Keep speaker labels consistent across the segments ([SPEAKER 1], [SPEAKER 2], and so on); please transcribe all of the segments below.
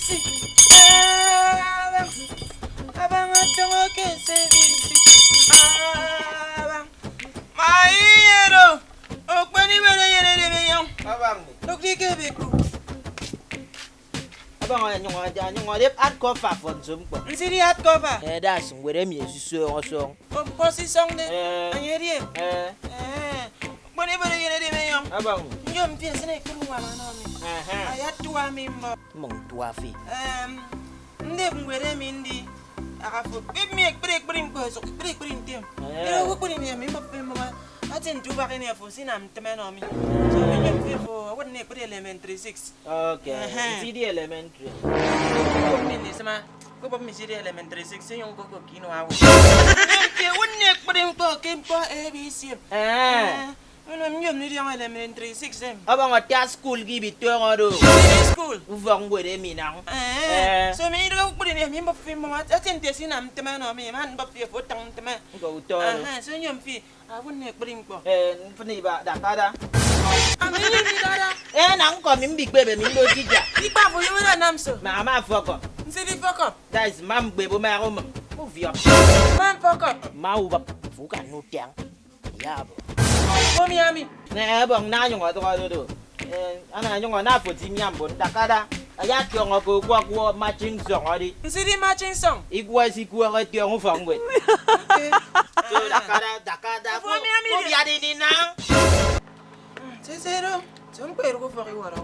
[SPEAKER 1] service. Abang atong ke service. Abang. Mairo. Okpon Benayade Enyong.
[SPEAKER 2] Abang.
[SPEAKER 1] Look di ke beku.
[SPEAKER 2] Abang Enyong dep at cover for some.
[SPEAKER 1] Nsiri at cover.
[SPEAKER 2] That's where me so so.
[SPEAKER 1] Posi song de. Anyeri. Okpon Benayade Enyong.
[SPEAKER 2] Abang.
[SPEAKER 1] Nyom pia sene kurunga manomi. Ayat tua mimbo.
[SPEAKER 2] Mong tua fi.
[SPEAKER 1] Ndep ngwere mindi. Akafo. Give me break so break tim. Ero ko ni mimbo mama. Atin tu ba kini afo sinam temenomi. So me fo what ne put elementary 6.
[SPEAKER 2] Okay. CD elementary.
[SPEAKER 1] Ko mini sama. Ko pa mi CD elementary 6 yung ko kino awo. Ke wonne put ko kempo ABC. Ano nyom ni yung elementary 6
[SPEAKER 2] Abang atia school gibi tu ngado.
[SPEAKER 1] School.
[SPEAKER 2] Ufok ngwere mi nang.
[SPEAKER 1] So me ro put ni mimbo film ma atin te sinam temenomi man ba fi fo tang tema.
[SPEAKER 2] Ko to.
[SPEAKER 1] So nyom fi wonne put ko.
[SPEAKER 2] Puni ba dakada.
[SPEAKER 1] Ami ni dara.
[SPEAKER 2] Nang ko mi big baby mi do tija.
[SPEAKER 1] Ipa fo yo na namso.
[SPEAKER 2] Mama foko.
[SPEAKER 1] Nsidi foko.
[SPEAKER 2] That is mam bebo ma ko move up.
[SPEAKER 1] Man foko.
[SPEAKER 2] Mau ba fuka no tiang. Ya bo.
[SPEAKER 1] Komi ami.
[SPEAKER 2] Bang na nyong to ka do. Ana nyong na fo ti miam bon dakada. Aya tiong ko kwa matching song adi.
[SPEAKER 1] Nsidi matching song.
[SPEAKER 2] Igwa si kwa ka tiong fo ngwe. So dakada.
[SPEAKER 1] Komi ami.
[SPEAKER 2] Ko biade ni nang.
[SPEAKER 1] Sesero. Somper ko fo wara.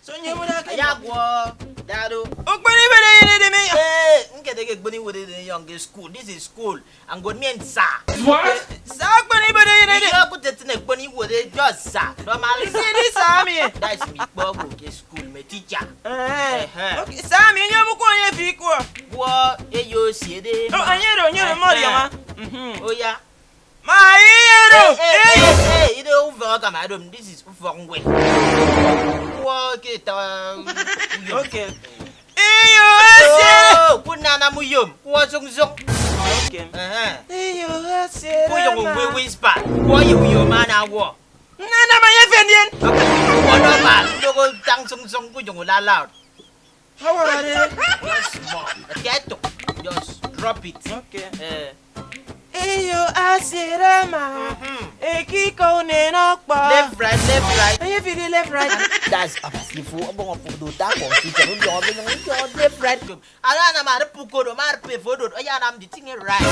[SPEAKER 1] So nyemo da ka.
[SPEAKER 2] Aya kwa dado.
[SPEAKER 1] Okpon Benayade Enyong.
[SPEAKER 2] Nkete ke gboni wo de young school. This is school. And go mean sa.
[SPEAKER 1] What? Sa Okpon Benayade.
[SPEAKER 2] You put it in a gboni wo de just sa. Normal.
[SPEAKER 1] Nsidi Sami.
[SPEAKER 2] That's me bogo ke school me teacher.
[SPEAKER 1] Okay, Sami nyomu ko nye Efik wo.
[SPEAKER 2] Wo eyo siede.
[SPEAKER 1] Oh, anyero mori ma.
[SPEAKER 2] Oya.
[SPEAKER 1] Mairo.
[SPEAKER 2] Ide Ufok Akam adom. This is Ufok ngwe. Wo ke ta.
[SPEAKER 1] Okay. Eyo ase.
[SPEAKER 2] Kunana muyom. Wo song.
[SPEAKER 1] Okay.
[SPEAKER 2] Eyo
[SPEAKER 1] ase.
[SPEAKER 2] Wo yo we whisper. Wo yo mana wo.
[SPEAKER 1] Nana ma ye fendien.
[SPEAKER 2] Wo no ba. Dogo tang song ku yo la loud.
[SPEAKER 1] How are they?
[SPEAKER 2] Just small. Get to. Just drop it.
[SPEAKER 1] Okay. Eyo ase rama. Ekiko ne nokpa.
[SPEAKER 2] Left right.
[SPEAKER 1] Aye fidi left right.
[SPEAKER 2] That's abasifu obong opudo ta ko teacher no yo left right. Ala na ma puko do ma pe fodo. Oya na am the thing right.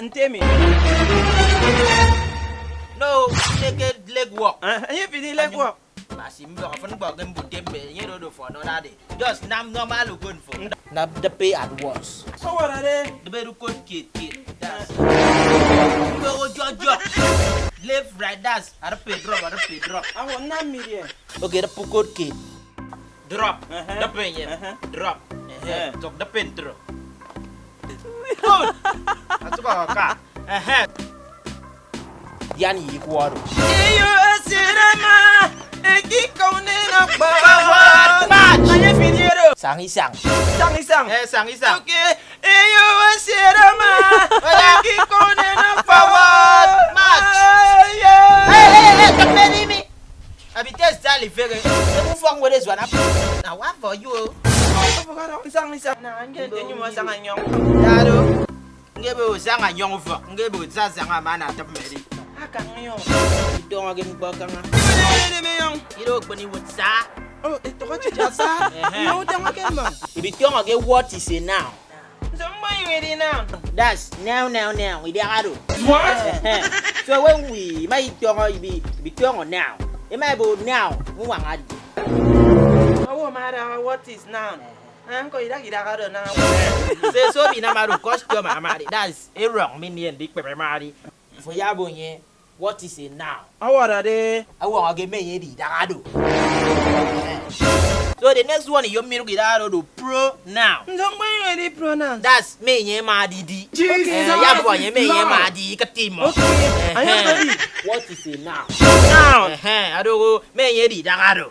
[SPEAKER 1] Ntemi.
[SPEAKER 2] No, naked leg walk.
[SPEAKER 1] Aye fidi leg walk.
[SPEAKER 2] Masim ba fon ba gam butembe yero do for no that day. Just nam normal go for. Na the pay at once.
[SPEAKER 1] How are they?
[SPEAKER 2] The better code kid. That's. Go jojo. Left right that's. Ada pay drop.
[SPEAKER 1] I want 9 million.
[SPEAKER 2] Okay, the puko kid. Drop. The pen drop. Tok the pen drop. Good. Atu ka. Yani ikuaro.
[SPEAKER 1] Eyo asirama. Ekiko ne nokpa.
[SPEAKER 2] Match.
[SPEAKER 1] Aye fidi
[SPEAKER 2] Sang.
[SPEAKER 1] Sang.
[SPEAKER 2] Sang.
[SPEAKER 1] Okay. Eyo asirama. Ekiko ne nokpa.
[SPEAKER 2] Match.
[SPEAKER 1] Yeah.
[SPEAKER 2] Hey, don't let me. I be test Sally figure. The phone with this one. Now what for you?
[SPEAKER 1] Sang. Na nge tenyu mo sang anyong.
[SPEAKER 2] Dado. Ngebe sang anyong fo. Ngebe sang amana tapmeri.
[SPEAKER 1] Akang yo.
[SPEAKER 2] Don't again bakang.
[SPEAKER 1] Benayade Enyong.
[SPEAKER 2] Iro gboni wo sa.
[SPEAKER 1] Oh, ito ka chasa. No tama kemba.
[SPEAKER 2] Ibi tiong age what is it now?
[SPEAKER 1] Zamba you ready now?
[SPEAKER 2] That's now. We dey ado.
[SPEAKER 1] What?
[SPEAKER 2] So when we may tiong ibi tiong now. It might be now. Mu wang adi.
[SPEAKER 1] Oh, mara, what is now? Anko ida ka do now.
[SPEAKER 2] Say so bi na maru costume amari. That's a wrong minion big pepe mari. For yabo nye. What is it now?
[SPEAKER 1] How are they?
[SPEAKER 2] I want to get me di dado. So the next one you me dado do pro now.
[SPEAKER 1] Zamba you ready pronounce?
[SPEAKER 2] That's me nye ma di.
[SPEAKER 1] Jesus.
[SPEAKER 2] Ya bo nye me nye ma di katimo.
[SPEAKER 1] Okay. Are you ready?
[SPEAKER 2] What is it now?
[SPEAKER 1] Now.
[SPEAKER 2] Ado me nye di dado.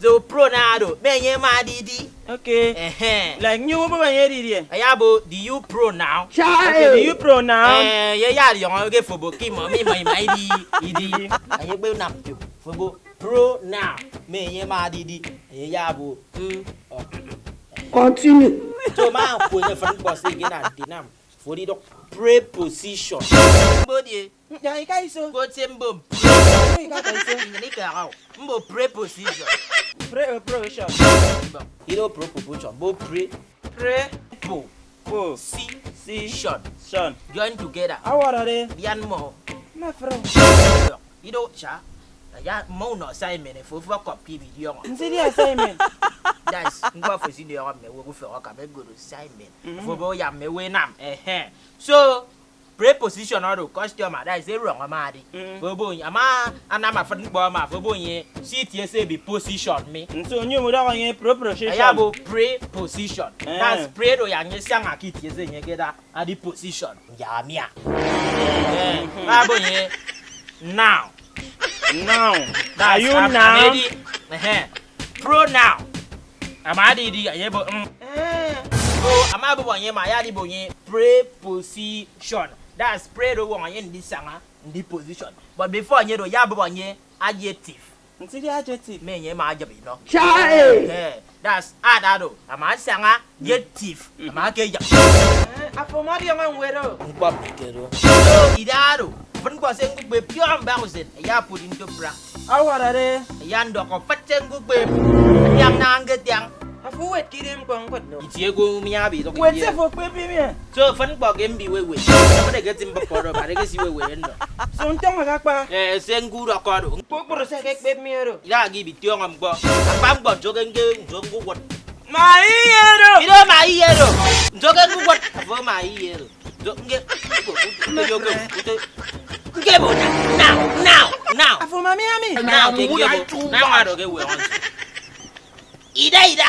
[SPEAKER 2] So pro now do me nye ma di.
[SPEAKER 1] Okay. Like you ba ye di.
[SPEAKER 2] Ayabo do you pro now?
[SPEAKER 1] Okay, do you pro now?
[SPEAKER 2] Ya di yon ge fobo ki mo mi mai di. Idi. Aye gbe nam ju. Fobo pro now. Me ye ma didi. Ye yabo.
[SPEAKER 3] Continue.
[SPEAKER 2] So ma put the front boss again at dinam. For the preposition. Body.
[SPEAKER 1] Ya ika iso.
[SPEAKER 2] Go tembo.
[SPEAKER 1] Ika iso.
[SPEAKER 2] Nika how. Mbo preposition.
[SPEAKER 1] Preposition.
[SPEAKER 2] You know preposition. Bo position. Join together.
[SPEAKER 1] What are they?
[SPEAKER 2] Yan mo.
[SPEAKER 1] My friend.
[SPEAKER 2] You know, cha. Ya mo no assignment for copy video.
[SPEAKER 1] See the assignment.
[SPEAKER 2] That's ngwa for senior me we go for ka be go assignment. For bo ya me we nam. So preposition or customer that is a wrong amadi. For bo ama anama for bo ma for bo yin CTS be position me.
[SPEAKER 1] So you mo da yin preposition.
[SPEAKER 2] Ya bo preposition. That's pre do ya yin sang akiti eze yin geda at the position. Ya mia. Ma bo yin now.
[SPEAKER 1] Are you now?
[SPEAKER 2] Pronoun. Amadi di ayebo. So amabo wanye ma ya di bonye preposition. That's pre do wanye in this sanga in the position. But before nye do ya bo wanye adjective.
[SPEAKER 1] See the adjective.
[SPEAKER 2] Me nye ma adjective no.
[SPEAKER 3] That's
[SPEAKER 2] adado. Ama sanga adjective. Ama ke ya.
[SPEAKER 1] Afomadi yang wero.
[SPEAKER 2] Ngwa pikero. So idado. When go say ngbe pure embarrassing, ya put into practice.
[SPEAKER 1] What are they?
[SPEAKER 2] Ya ndoko fateng ngbe. Yang nanget yang.
[SPEAKER 1] Afu wet kirim ko ngot no.
[SPEAKER 2] Itie go mi abi to.
[SPEAKER 1] Wet se fo pepe me.
[SPEAKER 2] So fan go game bi we. Ama de get mba poro ba de get si we ndo.
[SPEAKER 1] So ntong agakpa.
[SPEAKER 2] Se nguru akodo.
[SPEAKER 1] Pokporo se ke pepe me ro.
[SPEAKER 2] Ya gi bi tio ngam go. Apa ngbo joge njongu wot.
[SPEAKER 1] Ma iyero.
[SPEAKER 2] Iro ma iyero. Joge ngu wot. Afo ma iyero. Nge now.
[SPEAKER 1] Afu mami ami.
[SPEAKER 2] Now I don't get we on. Ida.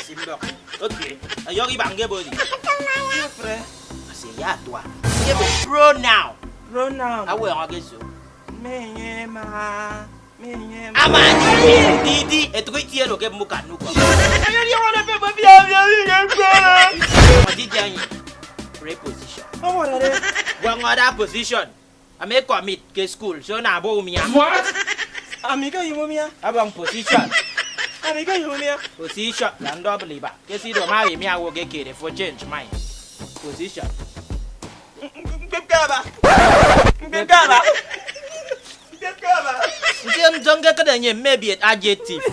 [SPEAKER 2] Simba. Okay. Ayogi bange body.
[SPEAKER 1] Frère.
[SPEAKER 2] C'est ya toi. Give pronoun.
[SPEAKER 1] Pronoun.
[SPEAKER 2] I get so.
[SPEAKER 1] Menyema.
[SPEAKER 2] Amani. Didi. Et toi tiens le game mukanu quoi.
[SPEAKER 1] Ayo wana pe ba bia.
[SPEAKER 2] Didi. Preposition.
[SPEAKER 1] What are they?
[SPEAKER 2] One other position. I make commit ke school. So na bo umia.
[SPEAKER 1] What? Amiga yumia.
[SPEAKER 2] Abang position.
[SPEAKER 1] Amiga yumia.
[SPEAKER 2] Position. Yang double ba. Ke si do ma we mi awo ke kere for change mind. Position.
[SPEAKER 1] Bebkaba.
[SPEAKER 2] Ntem jonge ka denye maybe adjective.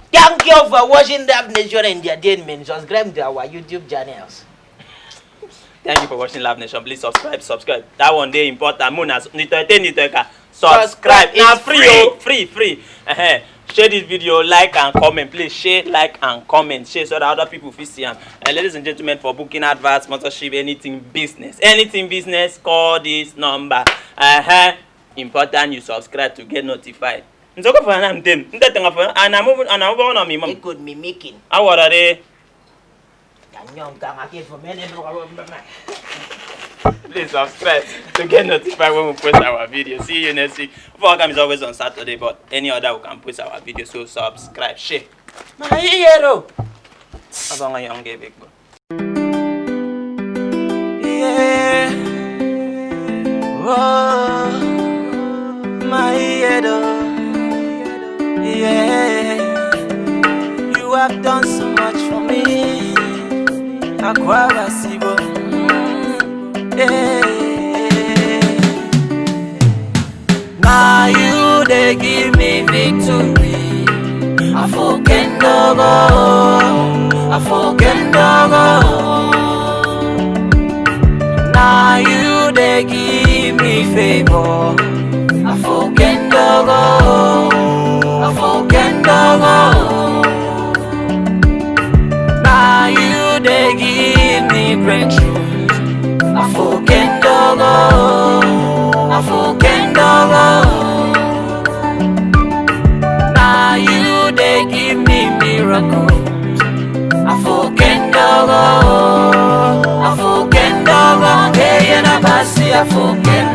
[SPEAKER 2] Thank you for watching Laff Nation Entertainment. Subscribe to our YouTube channels.
[SPEAKER 4] Thank you for watching Laff Nation. Please subscribe. That one day important. Munas subscribe. Now free. Share this video, like and comment. Please share, like and comment. Share so that other people will see them. And ladies and gentlemen, for booking adverts, sponsorship, anything business, call this number. Important you subscribe to get notified. Nzoko for an them. Ndetenga for and I'm moving on me, mom.
[SPEAKER 2] It could be making.
[SPEAKER 4] How are they?
[SPEAKER 2] Enyong kang akin for many.
[SPEAKER 4] Please subscribe to get notified when we post our video. See you next week. Ufok Akam is always on Saturday, but any other we can post our video. So subscribe, share.
[SPEAKER 2] Ma iyero.
[SPEAKER 4] Abang Enyong big boy.
[SPEAKER 1] Yeah. Oh, my iyero. Yeah. You have done so much for me. Akwabasibo. Yeah. Now you they give me victory. I forget Now you they give me favor. I forget Now you they give me breakthrough. I forget Now you they give me miracles. I forget Eyen Mabasi, I forget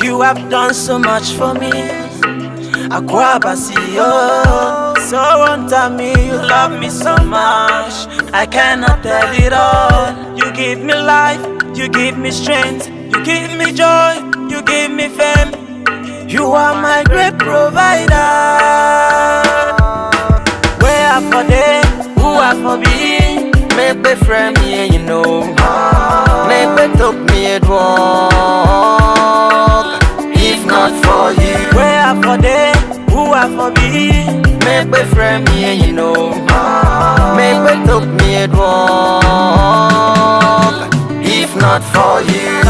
[SPEAKER 1] You have done so much for me. Akwabasi, oh, so unto me, you love me so much. I cannot tell it all. You give me life, you give me strength.
[SPEAKER 5] You give me joy, you give me fame. You are my great provider. Where I for day, who I for be. Make me friend me, you know. Make me talk me at walk. If not for you, where I for day, who I for be. Make me friend me, you know. Make me talk me at walk. If not for you,